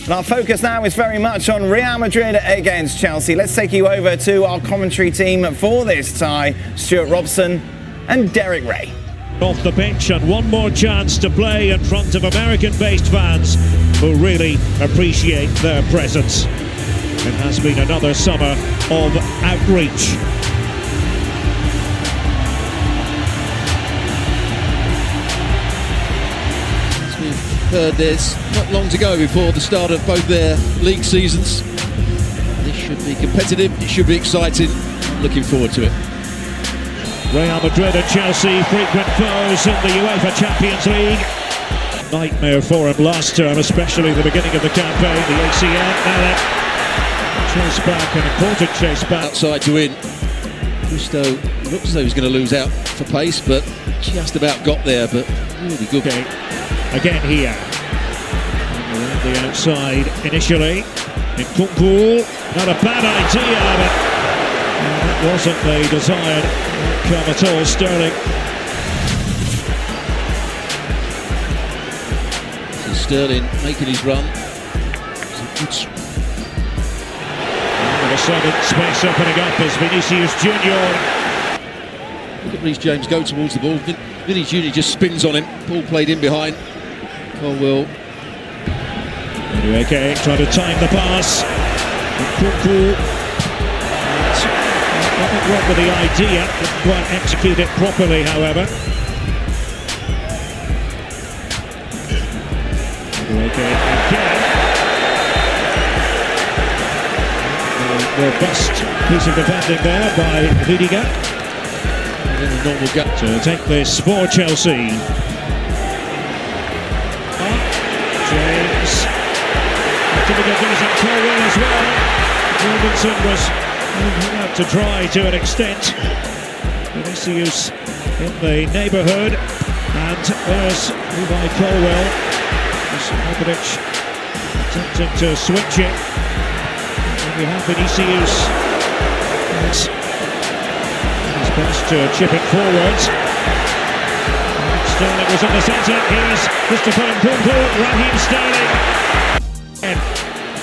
And our focus now is very much on Real Madrid against Chelsea. Let's take you over to our commentary team for this tie, Stuart Robson and Derek Ray. Off the bench and one more chance to play in front of American-based fans who really appreciate their presence. It has been another summer of outreach. As we've heard, there's not long to go before the start of both their league seasons. This should be competitive, it should be exciting. I'm looking forward to it. Real Madrid and Chelsea, frequent foes in the UEFA Champions League. Nightmare for him last term, especially the beginning of the campaign, the ACL. Now chase back, an important chase back. Outside to in. Gusto looks as though he's going to lose out for pace, but just about got there, but really good. Okay. Again here. Around the outside initially. In Kunku, not a bad idea, but that wasn't the desired outcome at all. Sterling. This is Sterling making his run. It's a good a sudden space opening up as Vinicius Junior. Look at Reece James go towards the ball. Vinny Junior just spins on him. Ball played in behind. Colwell. Okay, trying to time the pass. Kunku. Nothing wrong with the idea. Didn't quite execute it properly, however. Okay, again. Robust piece of defending there by Rudiger. And then the normal gap to take this for Chelsea. James. Rudiger goes at Colwell as well. Jorgensen was moving out to try to an extent. Vinicius in the neighbourhood. And there's Levi Colwell. Modric attempting to switch it. We have Vinicius. It's his best to chip it forwards. Sterling was on the centre. Here's Christopher Nkunku. Raheem Sterling. And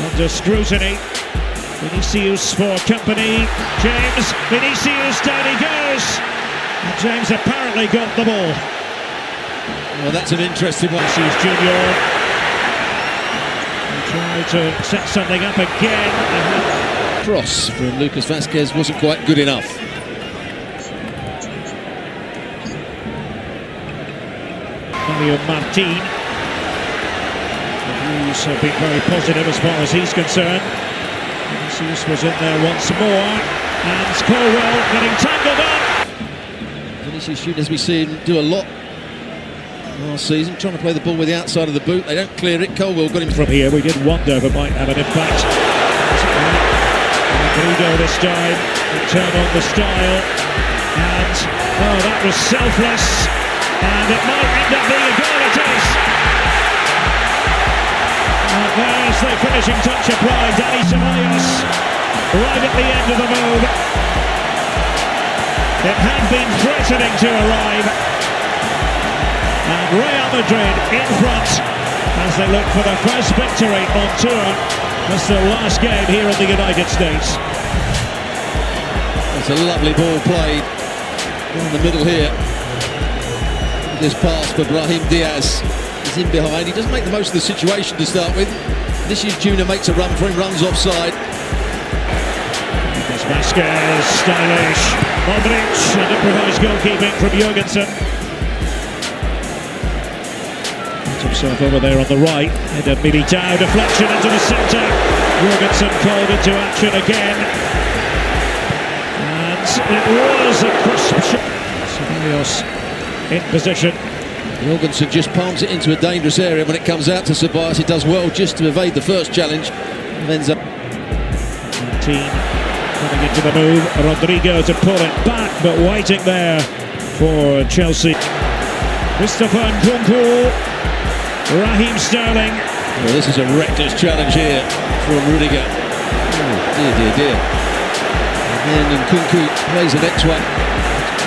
under scrutiny. Vinicius for company. James. Vinicius, down he goes. And James apparently got the ball. Well, that's an interesting one. Vinicius Junior. Try to set something up again. Cross from Lucas Vazquez wasn't quite good enough. Mario Martin. The views have been very positive as far as he's concerned. Vinicius was in there once more. And Colwell getting tangled up. Vinicius Junior, as we see him do a lot last season, trying to play the ball with the outside of the boot. They don't clear it. Colwell got him from here. We did wonder if it might have an impact. Rodrigo this time, turn on the style, and oh, that was selfless, and it might end up being a goal. It is. And there's the finishing touch applied. Danny Ceballos right at the end of the move. It had been threatening to arrive. And Real Madrid in front as they look for their first victory on tour. That's their last game here in the United States. It's a lovely ball played in the middle here. This pass for Brahim Diaz. He's in behind. He doesn't make the most of the situation to start with. Vinicius Junior makes a run for him, runs offside. Lucas Vazquez, stylish. Modric, and improvised goalkeeping from Jorgensen. Himself over there on the right, and a Militao deflection into the centre. Jorgensen called into action again, and it was a crisp shot. Ceballos in position. Jorgensen just palms it into a dangerous area. When it comes out to Ceballos, he does well just to evade the first challenge. And ends up 19 coming into the move. Rodrigo to pull it back, but waiting there for Chelsea. Christopher Nkunku. Raheem Sterling. Well, this is a reckless challenge here from Rudiger. Oh, dear, dear, dear. And then Nkunku plays the next one.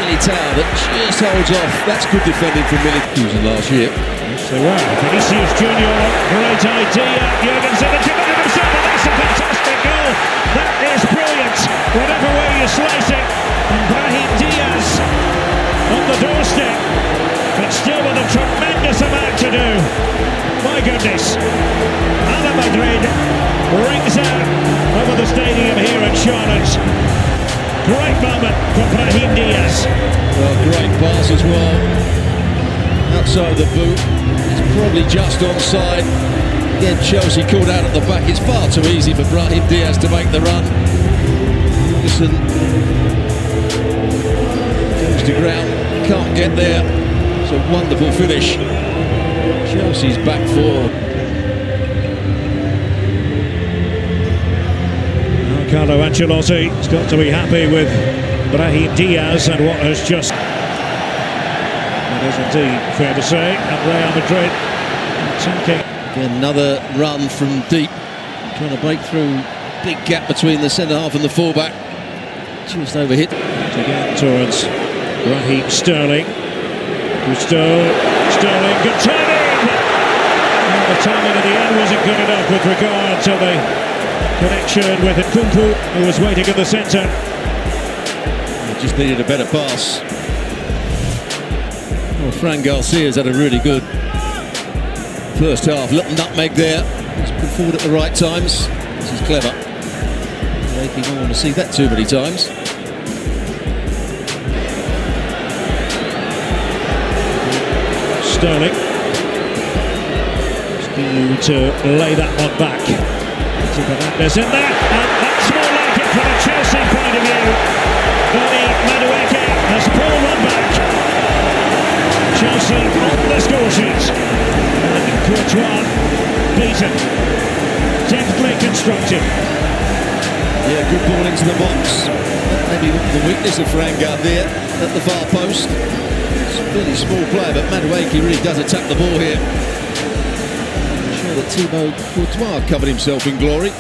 Militao that just holds off. That's good defending from Militao last year. Yes, they were. Vinicius Junior, great idea. Jurgensen committed himself, and that's a fantastic goal. That is brilliant, whatever way you slice it. And Brahim Diaz on the doorstep, but still with a tremendous amount to do. My goodness. Madrid rings out over the stadium here in Charlotte. Great moment for Brahim Diaz. Well, great pass as well. Outside the boot. It's probably just onside. Again, Chelsea called out at the back. It's far too easy for Brahim Diaz to make the run. Ferguson goes to ground. Can't get there. It's a wonderful finish. Chelsea's back four. Carlo Ancelotti has got to be happy with Brahim Diaz and what has just... That is indeed fair to say. And Real Madrid attacking. Again, another run from deep. Trying to break through. Big gap between the centre-half and the full-back. Just overhit. Again towards Raheem Sterling. Sterling, good timing! And the timing at the end wasn't good enough with regard to the connection with Nkunku, who was waiting in the centre. He just needed a better pass. Well, Fran Garcia's had a really good first half. Little nutmeg there. He's put forward at the right times. This is clever. I don't want to see that too many times. Sterling. Still to lay that one back. Fernandes in there, and that's more like it from a Chelsea point of view. Donny Madueke has pulled one back. Chelsea on the score sheet. And Courtois beaten. Deftly constructed. Yeah, good ball into the box. That may be the weakness of Fran Garcia at the far post. It's a really small player, but Madueke really does attack the ball here. That Thibaut Courtois covered himself in glory.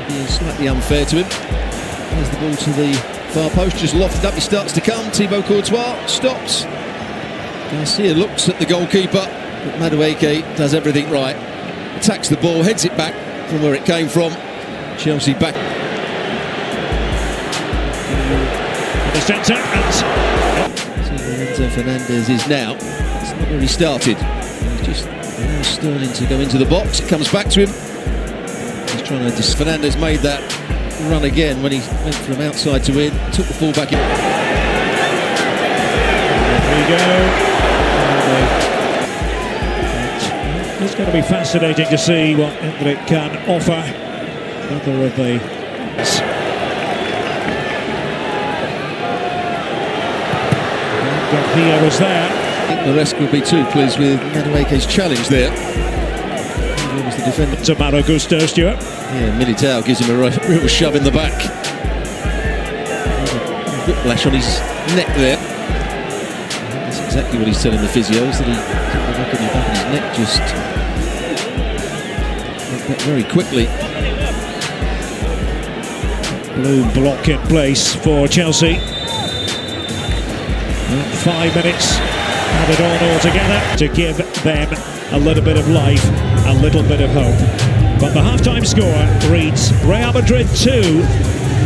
Being slightly unfair to him. There's the ball to the far post, just lofted up, he starts to come. Thibaut Courtois stops. Garcia looks at the goalkeeper, but Madueke does everything right. Attacks the ball, heads it back from where it came from. Chelsea back. In the centre, and Enzo Fernandez is now. It's not where he started. He's just Sterling to go into the box. It comes back to him. He's trying to. Fernandez made that run again when he went from outside to in. Took the full back in. There we go. It's going to be fascinating to see what Endrick can offer. Another of the. Garcia was there. I think the rest will be too pleased with Madueke's challenge there. He was the defender. To Malo Gusto, Stuart. Yeah, Militao gives him a real shove in the back. Whiplash on his neck there. That's exactly what he's telling the physios, that he's looking at the back of his neck just went back very quickly. Blue block in place for Chelsea. 5 minutes. Have it on all together to give them a little bit of life, a little bit of hope. But the halftime score reads Real Madrid 2,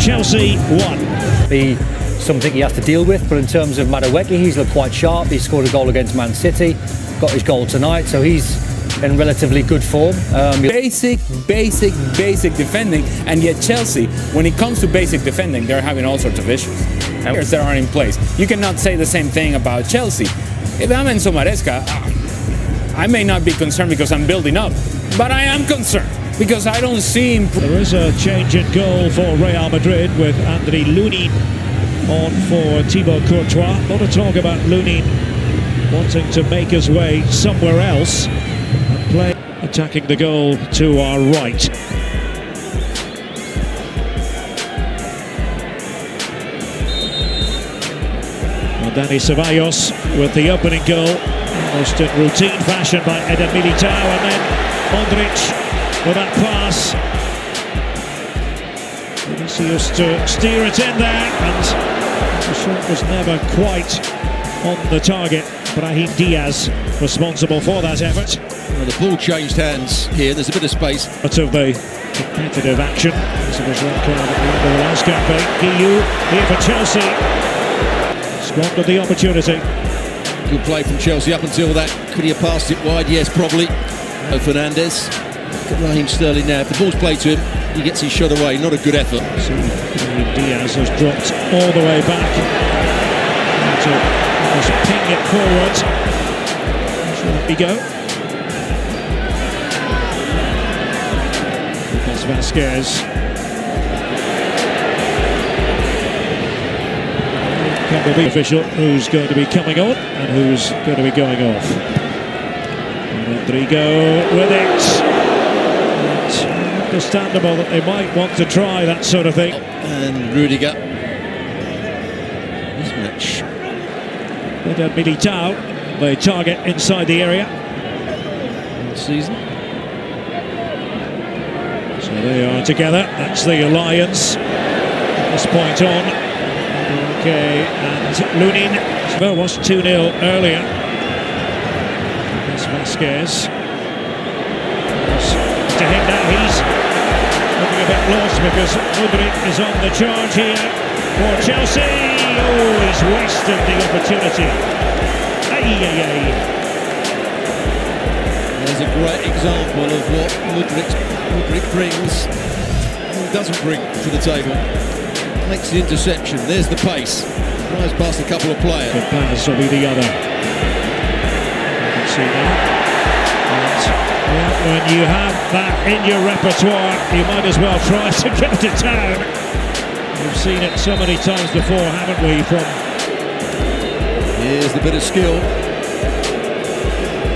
Chelsea 1. Be something he has to deal with, but in terms of Madueke, he's looked quite sharp. He scored a goal against Man City, got his goal tonight, so he's in relatively good form. Basic defending, and yet Chelsea, when it comes to basic defending, they're having all sorts of issues. And players that aren't in place. You cannot say the same thing about Chelsea. If I'm Enzo Maresca, I may not be concerned because I'm building up, but I am concerned because I don't see him. There is a change in goal for Real Madrid with Andriy Lunin on for Thibaut Courtois. A lot of talk about Lunin wanting to make his way somewhere else and play, attacking the goal to our right. Dani Ceballos with the opening goal, almost in routine fashion by Eder Militao, and then Modric with that pass. Vinicius to steer it in there, and The shot was never quite on the target. Brahim Diaz responsible for that effort. Well, the ball changed hands here. There's a bit of space. Out of the competitive action. This was red card at the end of the last campaign. Guillou here for Chelsea. Squandered the opportunity. Good play from Chelsea up until that. Could he have passed it wide? Yes, probably. Fernandes. Look at Raheem Sterling now. If the ball's played to him, he gets his shot away. Not a good effort. So Diaz has dropped all the way back. To just ping it forward. Should we go? Lucas Vasquez. The official who's going to be coming on and who's going to be going off. Rodrigo with it. It's understandable that they might want to try that sort of thing. And Rudiger. This match. But Militao, the target inside the area. Season. So they are together. That's the alliance at this point on. Okay, and Lunin. Well, was 2-0 earlier. That's Vasquez. To him now, he's looking a bit lost because Madrid is on the charge here for Chelsea. Oh, he's wasted the opportunity. There's a great example of what Madrid brings and doesn't bring to the table. Makes the interception. There's the pace. Drives past a couple of players. The pass will be the other. You can see that. And when you have that in your repertoire, you might as well try to go to town. We've seen it so many times before, haven't we? Here's the bit of skill.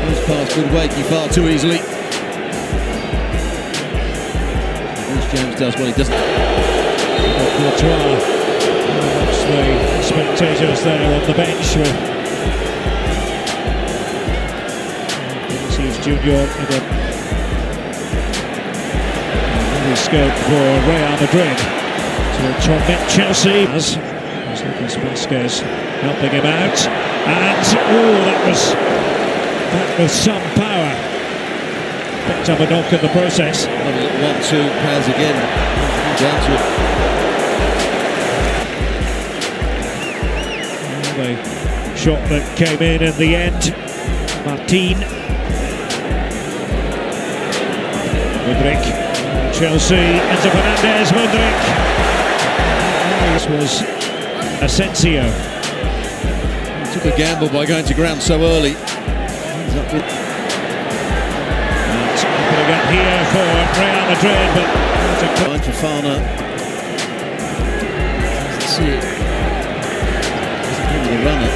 Goes past Wakey far too easily. James does what he doesn't. Courtois, watch the spectators there on the bench with Vinicius Junior again. Any scope for Real Madrid to torment Chelsea as Lucas Vasquez helping him out, and that was back with some power. Picked up a knock in the process. 1-2 pass again. Down to it. The shot that came in the end. Martin. Mudryk. Chelsea into Fernandes. Mudryk. This was Asensio. He took a gamble by going to ground so early. And opening up here for Real Madrid, but Fofana doesn't see it. The runner.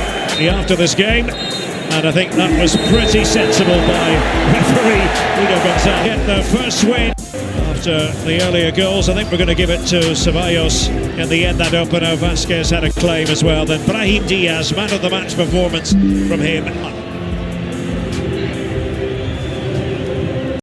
After this game, and I think that was pretty sensible by referee Guido Gonzalez. Get the first win after the earlier goals. I think we're going to give it to Ceballos in the end. That opener, Vasquez had a claim as well. Then Brahim Diaz, man of the match performance from him.